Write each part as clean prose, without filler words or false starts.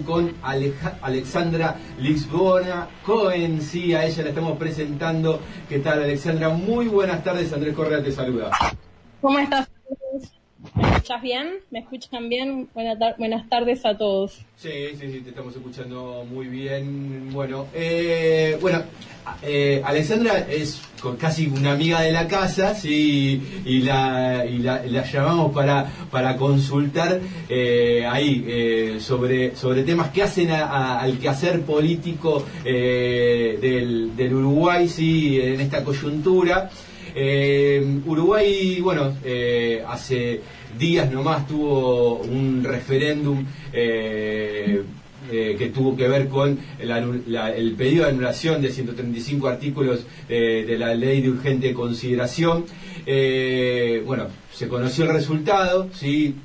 Con Alexandra Lisbona Cohen, sí, a ella la estamos presentando. ¿Qué tal, Alexandra? Muy buenas tardes, Andrés Correa te saluda. ¿Cómo estás? ¿Me escuchas bien? ¿Me escuchan bien? Buenas tardes a todos. Sí, te estamos escuchando muy bien. Bueno, Alexandra es casi una amiga de la casa, sí, y la llamamos para consultar sobre temas que hacen al quehacer político del Uruguay, sí, en esta coyuntura. Uruguay, hace días nomás tuvo un referéndum que tuvo que ver con el pedido de anulación de 135 artículos de la ley de urgente consideración. Se conoció el resultado, ¿sí?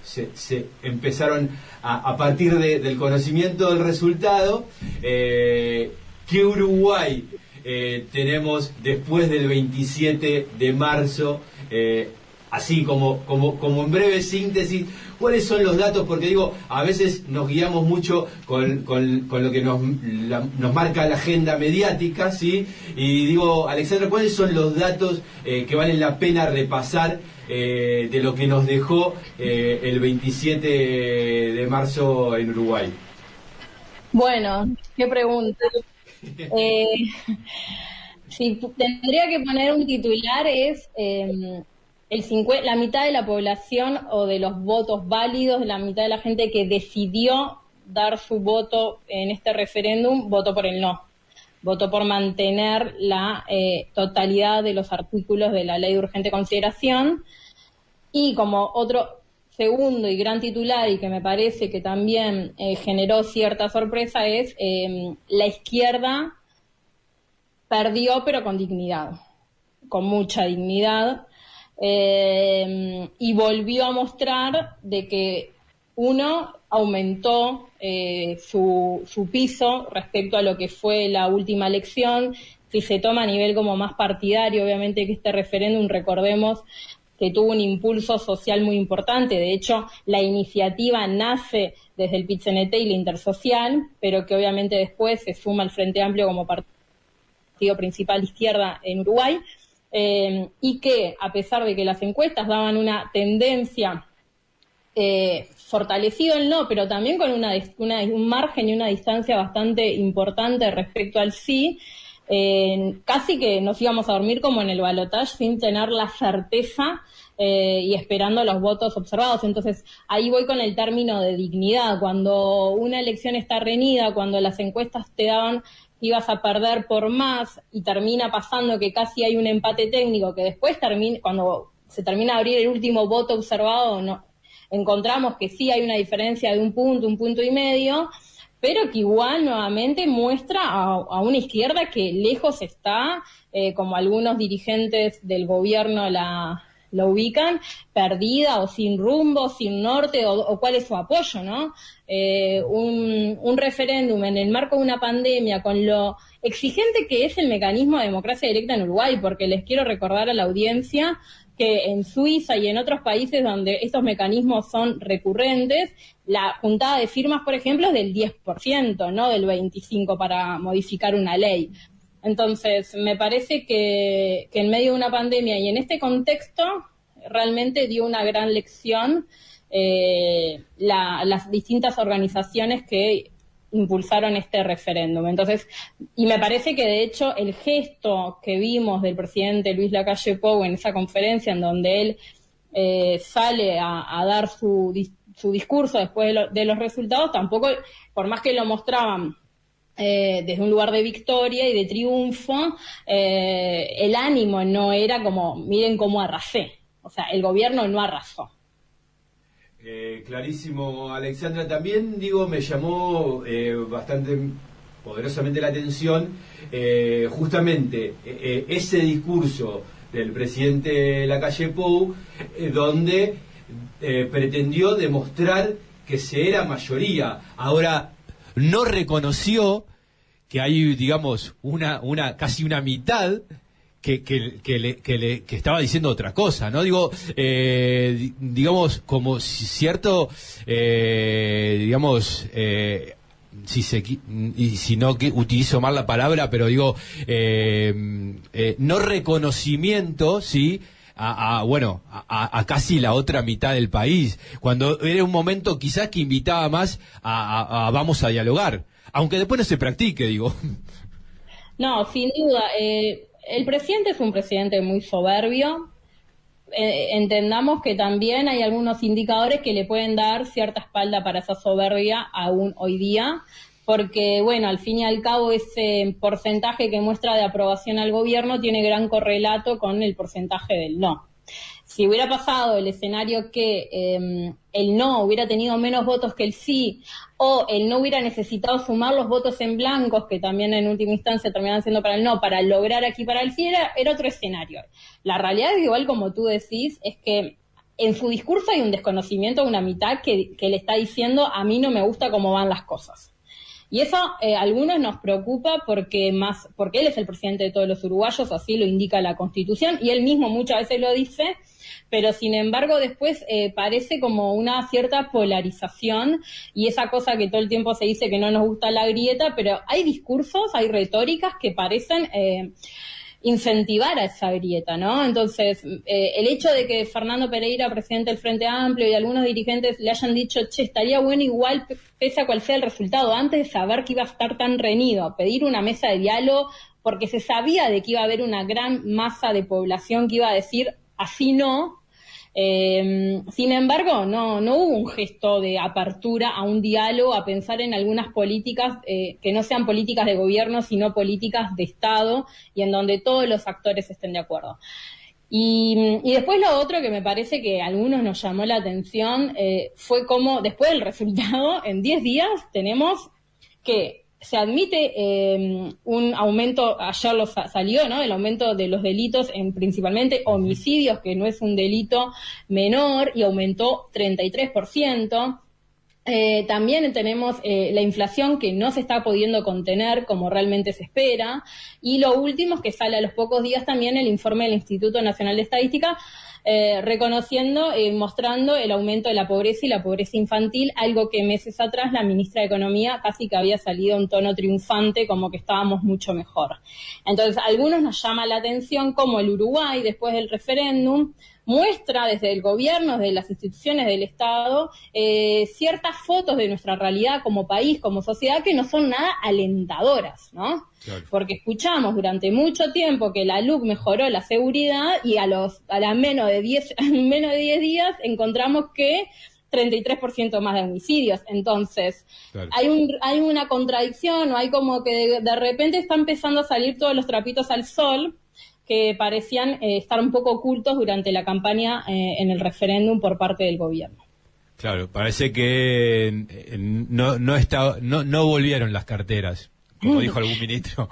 Se empezaron a partir del conocimiento del resultado, ¿qué Uruguay tenemos después del 27 de marzo? Así como en breve síntesis, ¿cuáles son los datos? Porque digo, a veces nos guiamos mucho con lo que nos marca la agenda mediática, ¿sí? Y digo, Alexandra, ¿cuáles son los datos que valen la pena repasar de lo que nos dejó el 27 de marzo en Uruguay? Bueno, qué pregunta. Si tendría que poner un titular es... la mitad de la población o de los votos válidos, la mitad de la gente que decidió dar su voto en este referéndum, votó por el no. Votó por mantener la totalidad de los artículos de la ley de urgente consideración. Y como otro segundo y gran titular, y que me parece que también generó cierta sorpresa, es la izquierda perdió, pero con dignidad, con mucha dignidad. Y volvió a mostrar de que aumentó su piso respecto a lo que fue la última elección. Si se toma a nivel como más partidario, obviamente que este referéndum, recordemos que tuvo un impulso social muy importante. De hecho, la iniciativa nace desde el PIT-CNT y la Intersocial, pero que obviamente después se suma al Frente Amplio como partido principal izquierda en Uruguay. Y que, a pesar de que las encuestas daban una tendencia fortalecido el no, pero también con un margen y una distancia bastante importante respecto al sí, casi que nos íbamos a dormir como en el balotaje sin tener la certeza y esperando los votos observados. Entonces, ahí voy con el término de dignidad. Cuando una elección está reñida, cuando las encuestas te daban ibas a perder por más y termina pasando que casi hay un empate técnico, que después cuando se termina de abrir el último voto observado, encontramos que sí hay una diferencia de un punto y medio, pero que igual nuevamente muestra a una izquierda que lejos está, como algunos dirigentes del gobierno la ubican, perdida o sin rumbo, sin norte, o cuál es su apoyo, ¿no? Un referéndum en el marco de una pandemia, con lo exigente que es el mecanismo de democracia directa en Uruguay, porque les quiero recordar a la audiencia que en Suiza y en otros países donde estos mecanismos son recurrentes, la juntada de firmas, por ejemplo, es del 10%, no del 25% para modificar una ley. Entonces, me parece que en medio de una pandemia y en este contexto realmente dio una gran lección las distintas organizaciones que impulsaron este referéndum. Entonces, y me parece que de hecho el gesto que vimos del presidente Luis Lacalle Pou en esa conferencia en donde él sale a dar su discurso después de los resultados, tampoco, por más que lo mostraban desde un lugar de victoria y de triunfo, el ánimo no era como, miren cómo arrasé. O sea, el gobierno no arrasó. Clarísimo, Alexandra. También, me llamó bastante poderosamente la atención justamente ese discurso del presidente Lacalle Pou, donde pretendió demostrar que se era mayoría. Ahora, no reconoció que hay, casi una mitad que estaba diciendo otra cosa, ¿no? Digo, digamos, como si cierto, digamos, si no que utilizo mal la palabra, pero digo, no reconocimiento, ¿sí? A casi la otra mitad del país, cuando era un momento quizás que invitaba más a vamos a dialogar, aunque después no se practique, digo. No, sin duda. El presidente es un presidente muy soberbio. Entendamos que también hay algunos indicadores que le pueden dar cierta espalda para esa soberbia aún hoy día, porque, bueno, al fin y al cabo ese porcentaje que muestra de aprobación al gobierno tiene gran correlato con el porcentaje del no. Si hubiera pasado el escenario que el no hubiera tenido menos votos que el sí, o el no hubiera necesitado sumar los votos en blancos, que también en última instancia terminan siendo para el no, para lograr aquí para el sí, era otro escenario. La realidad es igual, como tú decís, es que en su discurso hay un desconocimiento de una mitad que le está diciendo a mí no me gusta cómo van las cosas. Y eso a algunos nos preocupa porque él es el presidente de todos los uruguayos, así lo indica la Constitución, y él mismo muchas veces lo dice, pero sin embargo después parece como una cierta polarización y esa cosa que todo el tiempo se dice que no nos gusta la grieta, pero hay discursos, hay retóricas que parecen incentivar a esa grieta, ¿no? Entonces, el hecho de que Fernando Pereira, presidente del Frente Amplio, y algunos dirigentes le hayan dicho, che, estaría bueno igual, pese a cual sea el resultado, antes de saber que iba a estar tan reñido, pedir una mesa de diálogo, porque se sabía de que iba a haber una gran masa de población que iba a decir, así no. Sin embargo, no hubo un gesto de apertura a un diálogo, a pensar en algunas políticas que no sean políticas de gobierno, sino políticas de Estado y en donde todos los actores estén de acuerdo. Y después lo otro que me parece que a algunos nos llamó la atención fue cómo después del resultado, en 10 días tenemos que se admite un aumento, ayer salió, ¿no? El aumento de los delitos en principalmente homicidios, que no es un delito menor, y aumentó 33%. También tenemos la inflación que no se está pudiendo contener como realmente se espera. Y lo último es que sale a los pocos días también el informe del Instituto Nacional de Estadística, reconociendo, mostrando el aumento de la pobreza y la pobreza infantil, algo que meses atrás la ministra de Economía casi que había salido en tono triunfante, como que estábamos mucho mejor. Entonces, a algunos nos llama la atención cómo el Uruguay, después del referéndum, muestra desde el gobierno, desde las instituciones del Estado, ciertas fotos de nuestra realidad como país, como sociedad, que no son nada alentadoras, ¿no? Claro. Porque escuchamos durante mucho tiempo que la LUC mejoró la seguridad y a menos de 10 días encontramos que 33% más de homicidios. Entonces, claro, hay una contradicción, o hay como que de repente está empezando a salir todos los trapitos al sol que parecían estar un poco ocultos durante la campaña en el referéndum por parte del gobierno. Claro, parece que no volvieron las carteras, como dijo algún ministro.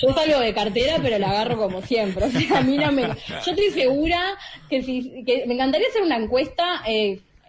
Yo salgo de cartera, pero la agarro como siempre. O sea, a mí no me... Yo estoy segura que me encantaría hacer una encuesta...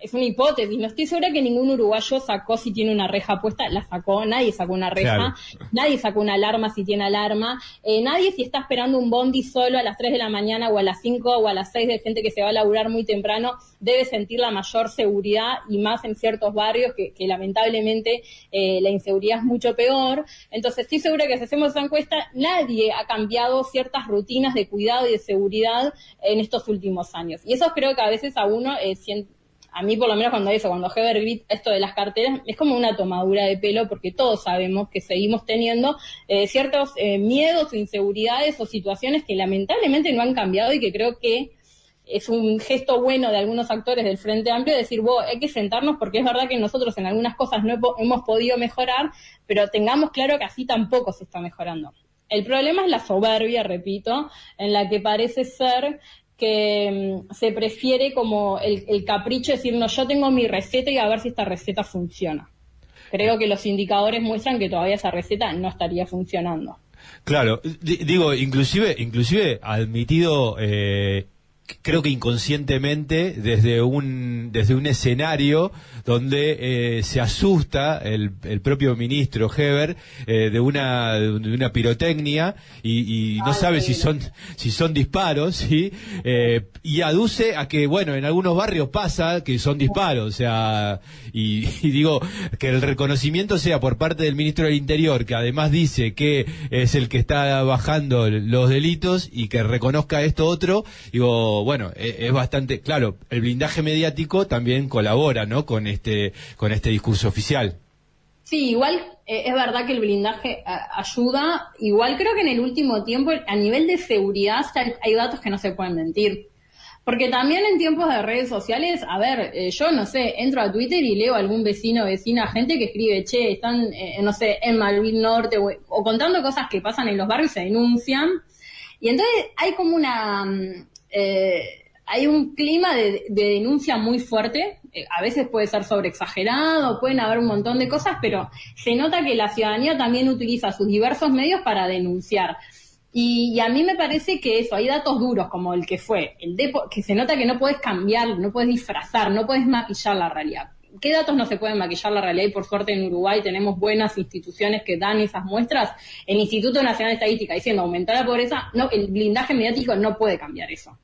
es una hipótesis, no estoy segura que ningún uruguayo sacó si tiene una reja puesta, la sacó, nadie sacó una reja, claro, nadie sacó una alarma si tiene alarma, nadie si está esperando un bondi solo a las 3 de la mañana o a las 5 o a las 6 de gente que se va a laburar muy temprano, debe sentir la mayor seguridad, y más en ciertos barrios que lamentablemente la inseguridad es mucho peor. Entonces estoy segura que si hacemos esa encuesta, nadie ha cambiado ciertas rutinas de cuidado y de seguridad en estos últimos años. Y eso creo que a veces a uno a mí por lo menos cuando Heber grita esto de las carteras, es como una tomadura de pelo, porque todos sabemos que seguimos teniendo ciertos miedos o inseguridades o situaciones que lamentablemente no han cambiado, y que creo que es un gesto bueno de algunos actores del Frente Amplio decir, hay que sentarnos, porque es verdad que nosotros en algunas cosas no hemos podido mejorar, pero tengamos claro que así tampoco se está mejorando. El problema es la soberbia, repito, en la que parece ser que se prefiere como el capricho de decir, no, yo tengo mi receta y a ver si esta receta funciona. Creo que los indicadores muestran que todavía esa receta no estaría funcionando. Claro, digo, inclusive admitido creo que inconscientemente desde un escenario donde se asusta el propio ministro Heber de una pirotecnia y no sabe si son disparos, ¿sí? Y aduce a que, bueno, en algunos barrios pasa que son disparos, o sea, y digo, que el reconocimiento sea por parte del ministro del Interior, que además dice que es el que está bajando los delitos, y que reconozca esto otro, digo, bueno, es bastante claro. El blindaje mediático también colabora, ¿no?, con este discurso oficial. Sí, igual es verdad que el blindaje ayuda. Igual creo que en el último tiempo, a nivel de seguridad, hay datos que no se pueden mentir. Porque también en tiempos de redes sociales, a ver, yo no sé, entro a Twitter y leo a algún vecino, vecina, gente que escribe, che, están, no sé, en Malvin Norte, o contando cosas que pasan en los barrios, se denuncian. Y entonces hay como hay un clima de denuncia muy fuerte. A veces puede ser sobreexagerado, pueden haber un montón de cosas, pero se nota que la ciudadanía también utiliza sus diversos medios para denunciar. Y a mí me parece que eso, hay datos duros como el que fue, que se nota que no puedes cambiar, no puedes disfrazar, no puedes maquillar la realidad. ¿Qué datos no se pueden maquillar la realidad? Y por suerte en Uruguay tenemos buenas instituciones que dan esas muestras. El Instituto Nacional de Estadística diciendo aumentar la pobreza, no, el blindaje mediático no puede cambiar eso.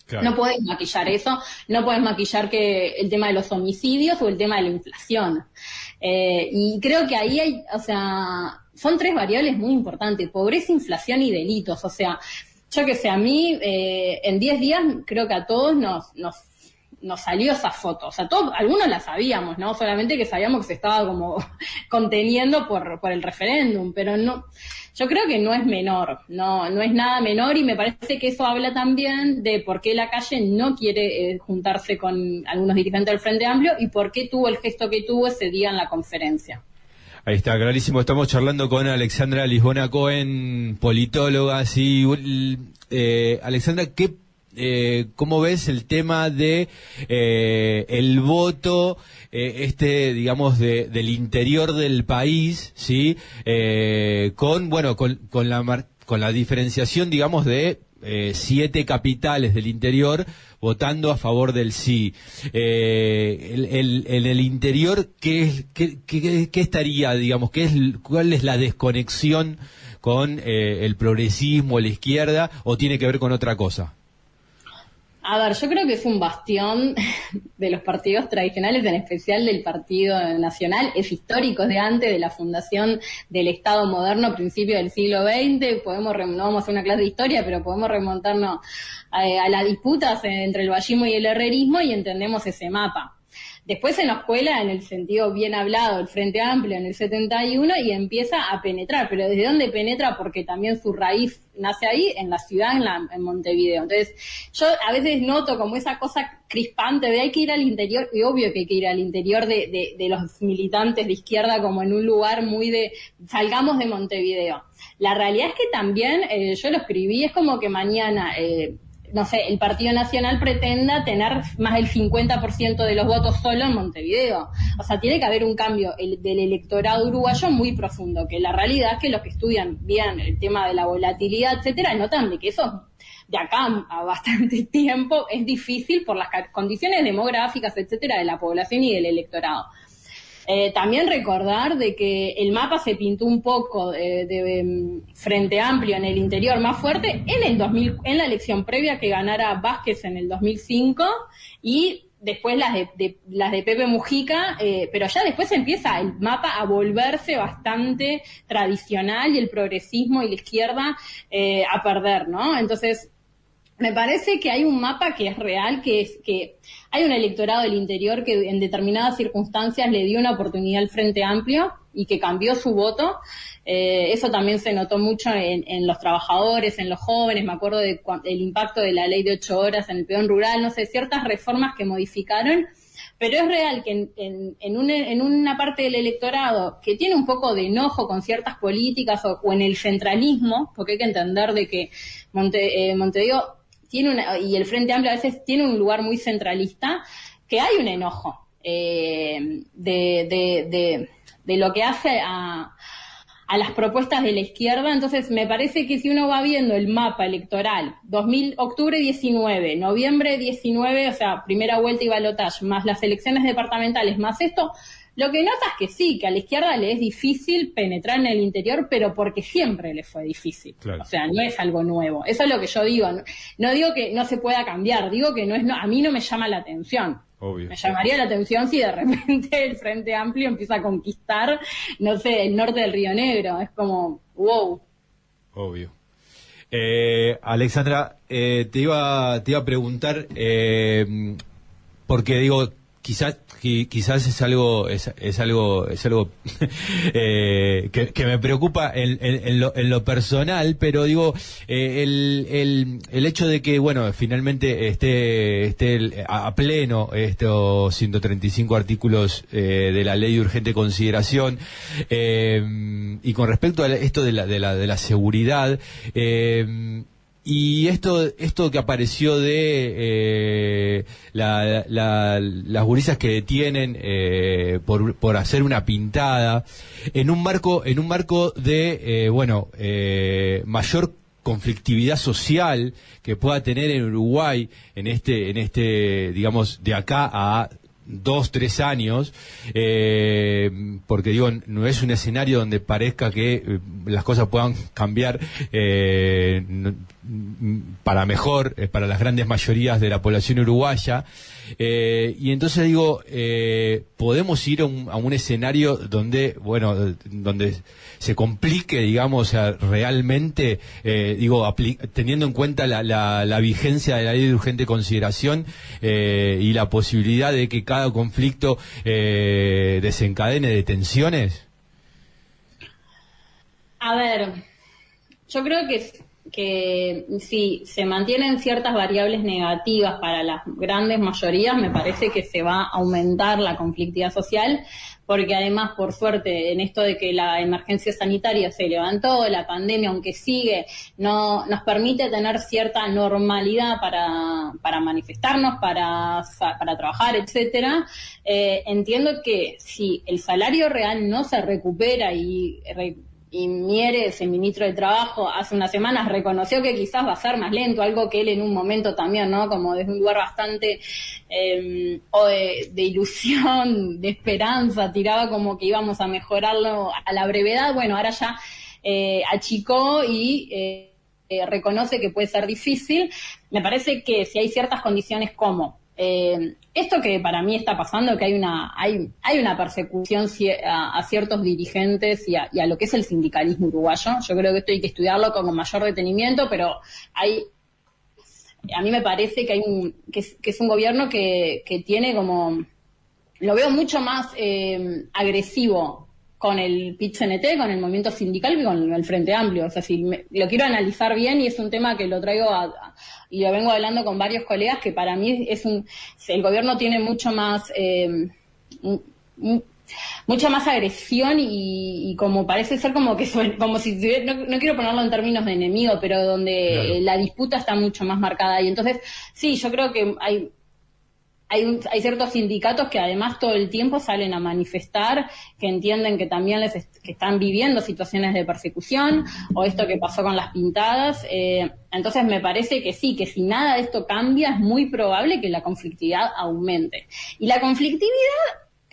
Claro. No puedes maquillar eso, no puedes maquillar que el tema de los homicidios o el tema de la inflación. Y creo que ahí hay, o sea, son tres variables muy importantes: pobreza, inflación y delitos. O sea, yo que sé, a mí en 10 días creo que a todos nos salió esa foto. O sea, todos, algunos la sabíamos, ¿no? Solamente que sabíamos que se estaba como conteniendo por el referéndum, pero no. Yo creo que no es menor, no es nada menor, y me parece que eso habla también de por qué la calle no quiere juntarse con algunos dirigentes del Frente Amplio y por qué tuvo el gesto que tuvo ese día en la conferencia. Ahí está, clarísimo. Estamos charlando con Alexandra Lisbona Cohen, politóloga. Sí, Alexandra, ¿cómo ves el tema de el voto digamos del interior del país, sí, con la diferenciación, digamos, de 7 capitales del interior votando a favor del sí? En el interior, ¿qué estaría, digamos, cuál es la desconexión con el progresismo, la izquierda, o tiene que ver con otra cosa? A ver, yo creo que es un bastión de los partidos tradicionales, en especial del Partido Nacional. Es histórico, de antes de la fundación del Estado moderno a principios del siglo XX. No vamos a hacer una clase de historia, pero podemos remontarnos a las disputas entre el vallismo y el herrerismo y entendemos ese mapa. Después se nos cuela, en el sentido bien hablado, el Frente Amplio en el 71 y empieza a penetrar. ¿Pero desde dónde penetra? Porque también su raíz nace ahí, en la ciudad, en Montevideo. Entonces, yo a veces noto como esa cosa crispante de hay que ir al interior, y obvio que hay que ir al interior de los militantes de izquierda, como en un lugar muy de salgamos de Montevideo. La realidad es que también, yo lo escribí, es como que mañana... no sé, el Partido Nacional pretenda tener más del 50% de los votos solo en Montevideo. O sea, tiene que haber un cambio del electorado uruguayo muy profundo, que la realidad es que los que estudian bien el tema de la volatilidad, etcétera, notan de que eso de acá a bastante tiempo es difícil por las condiciones demográficas, etcétera, de la población y del electorado. También recordar de que el mapa se pintó un poco de Frente Amplio en el interior más fuerte en la elección previa que ganara Vázquez en el 2005 y después las de Pepe Mujica, pero ya después empieza el mapa a volverse bastante tradicional y el progresismo y la izquierda a perder, ¿no? Entonces, me parece que hay un mapa que es real, que es que hay un electorado del interior que en determinadas circunstancias le dio una oportunidad al Frente Amplio y que cambió su voto. Eso también se notó mucho en los trabajadores, en los jóvenes. Me acuerdo del impacto de la ley de 8 horas en el peón rural, no sé, ciertas reformas que modificaron. Pero es real que en una parte del electorado que tiene un poco de enojo con ciertas políticas o en el centralismo, porque hay que entender de que Montevideo y el Frente Amplio a veces tiene un lugar muy centralista, que hay un enojo de lo que hace a a las propuestas de la izquierda. Entonces me parece que si uno va viendo el mapa electoral, octubre 19, noviembre 19, o sea, primera vuelta y balotaje, más las elecciones departamentales, más esto, lo que nota es que sí, que a la izquierda le es difícil penetrar en el interior, pero porque siempre le fue difícil. Claro. O sea, no es algo nuevo. Eso es lo que yo digo. No digo que no se pueda cambiar, digo que a mí no me llama la atención. Obvio. Me llamaría la atención si de repente el Frente Amplio empieza a conquistar, no sé, el norte del Río Negro. Es como, wow. Obvio. Alexandra, te iba a preguntar, porque digo, quizás es algo que me preocupa en lo personal, pero digo, el hecho de que, bueno, finalmente esté a pleno estos 135 artículos de la ley de urgente consideración, y con respecto a esto de la seguridad, y esto que apareció de las gurisas que detienen por hacer una pintada en un marco de mayor conflictividad social que pueda tener en Uruguay en este digamos de acá a 2-3 años, porque digo, no es un escenario donde parezca que las cosas puedan cambiar para mejor, para las grandes mayorías de la población uruguaya, y entonces digo, podemos ir a un escenario donde, bueno, donde se complique, digamos, o sea, realmente, teniendo en cuenta la vigencia de la ley de urgente consideración, y la posibilidad de que cada conflicto desencadene detenciones. A ver, yo creo que si se mantienen ciertas variables negativas para las grandes mayorías, me parece que se va a aumentar la conflictividad social, porque además, por suerte, en esto de que la emergencia sanitaria se levantó, la pandemia, aunque sigue, no nos permite tener cierta normalidad para manifestarnos, para trabajar, etcétera. Entiendo que si el salario real no se recupera y Mieres, el ministro de Trabajo, hace unas semanas reconoció que quizás va a ser más lento, algo que él en un momento también, ¿no? Como desde un lugar bastante de ilusión, de esperanza, tiraba como que íbamos a mejorarlo a la brevedad. Bueno, ahora ya achicó y reconoce que puede ser difícil. Me parece que si hay ciertas condiciones como esto que para mí está pasando, que hay una persecución a ciertos dirigentes y a lo que es el sindicalismo uruguayo. Yo creo que esto hay que estudiarlo con mayor detenimiento, pero a mí me parece que es un gobierno que tiene como, lo veo mucho más agresivo con el PIT-CNT, con el movimiento sindical, que con el Frente Amplio. O sea, si lo quiero analizar bien, y es un tema que lo traigo y lo vengo hablando con varios colegas, que para mí el gobierno tiene mucho más mucha más agresión y como parece ser como que como si no quiero ponerlo en términos de enemigo, pero donde claro, la disputa está mucho más marcada. Y entonces, sí, yo creo que hay ciertos sindicatos que además todo el tiempo salen a manifestar, que entienden que también que están viviendo situaciones de persecución, o esto que pasó con las pintadas. Entonces me parece que sí, que si nada de esto cambia, es muy probable que la conflictividad aumente. Y la conflictividad,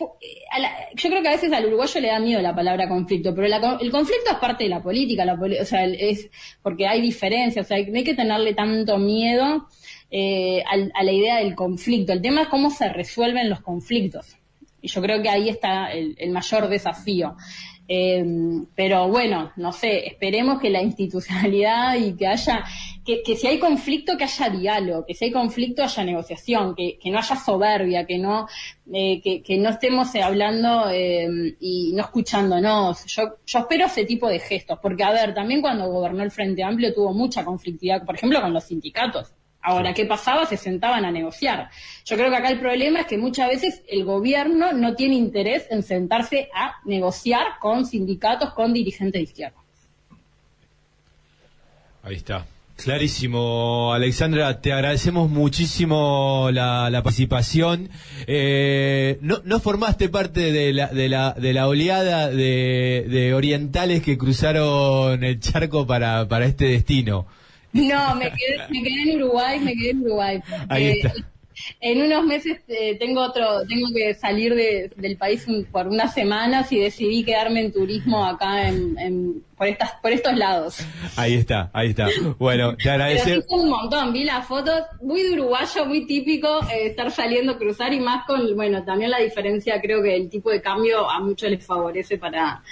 yo creo que a veces al uruguayo le da miedo la palabra conflicto, pero el conflicto es parte de la política, o sea, es porque hay diferencias, o sea, no hay que tenerle tanto miedo a la idea del conflicto. El tema es cómo se resuelven los conflictos, y yo creo que ahí está el mayor desafío. Pero bueno, no sé, esperemos que la institucionalidad y que si hay conflicto, que haya diálogo, que si hay conflicto haya negociación, que no haya soberbia, que no estemos hablando y no escuchándonos. Yo espero ese tipo de gestos, porque a ver, también cuando gobernó el Frente Amplio tuvo mucha conflictividad, por ejemplo, con los sindicatos. Ahora, ¿qué pasaba? Se sentaban a negociar. Yo creo que acá el problema es que muchas veces el gobierno no tiene interés en sentarse a negociar con sindicatos, con dirigentes de izquierda. Ahí está. Clarísimo, Alexandra, te agradecemos muchísimo la participación. No formaste parte de la oleada de orientales que cruzaron el charco para este destino. No, me quedé en Uruguay. Ahí está. En unos meses tengo que salir del país por unas semanas y decidí quedarme en turismo acá por estos lados. Ahí está. Bueno, te agradezco. Pero sí fue un montón, vi las fotos, muy de uruguayo, muy típico estar saliendo a cruzar y más bueno, también la diferencia, creo que el tipo de cambio a muchos les favorece para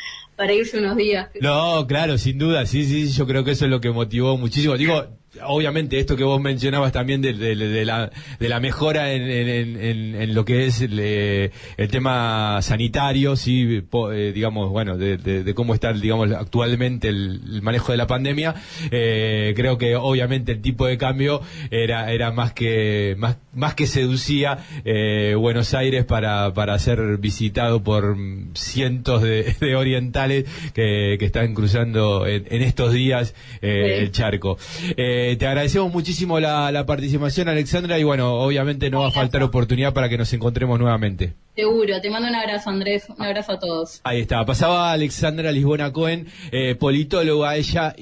irse unos días. No, claro, sin duda, sí, yo creo que eso es lo que motivó muchísimo. Digo, obviamente esto que vos mencionabas también de la mejora en lo que es el tema sanitario, sí, digamos, bueno, de cómo está, digamos, actualmente el manejo de la pandemia. Creo que obviamente el tipo de cambio era más que seducía Buenos Aires para ser visitado por cientos de orientales que están cruzando en estos días el charco. Te agradecemos muchísimo la participación, Alexandra, y bueno, obviamente no va a faltar oportunidad para que nos encontremos nuevamente. Seguro, te mando un abrazo, Andrés, un abrazo a todos. Ahí está, pasaba Alexandra Lisbona Cohen, politóloga ella.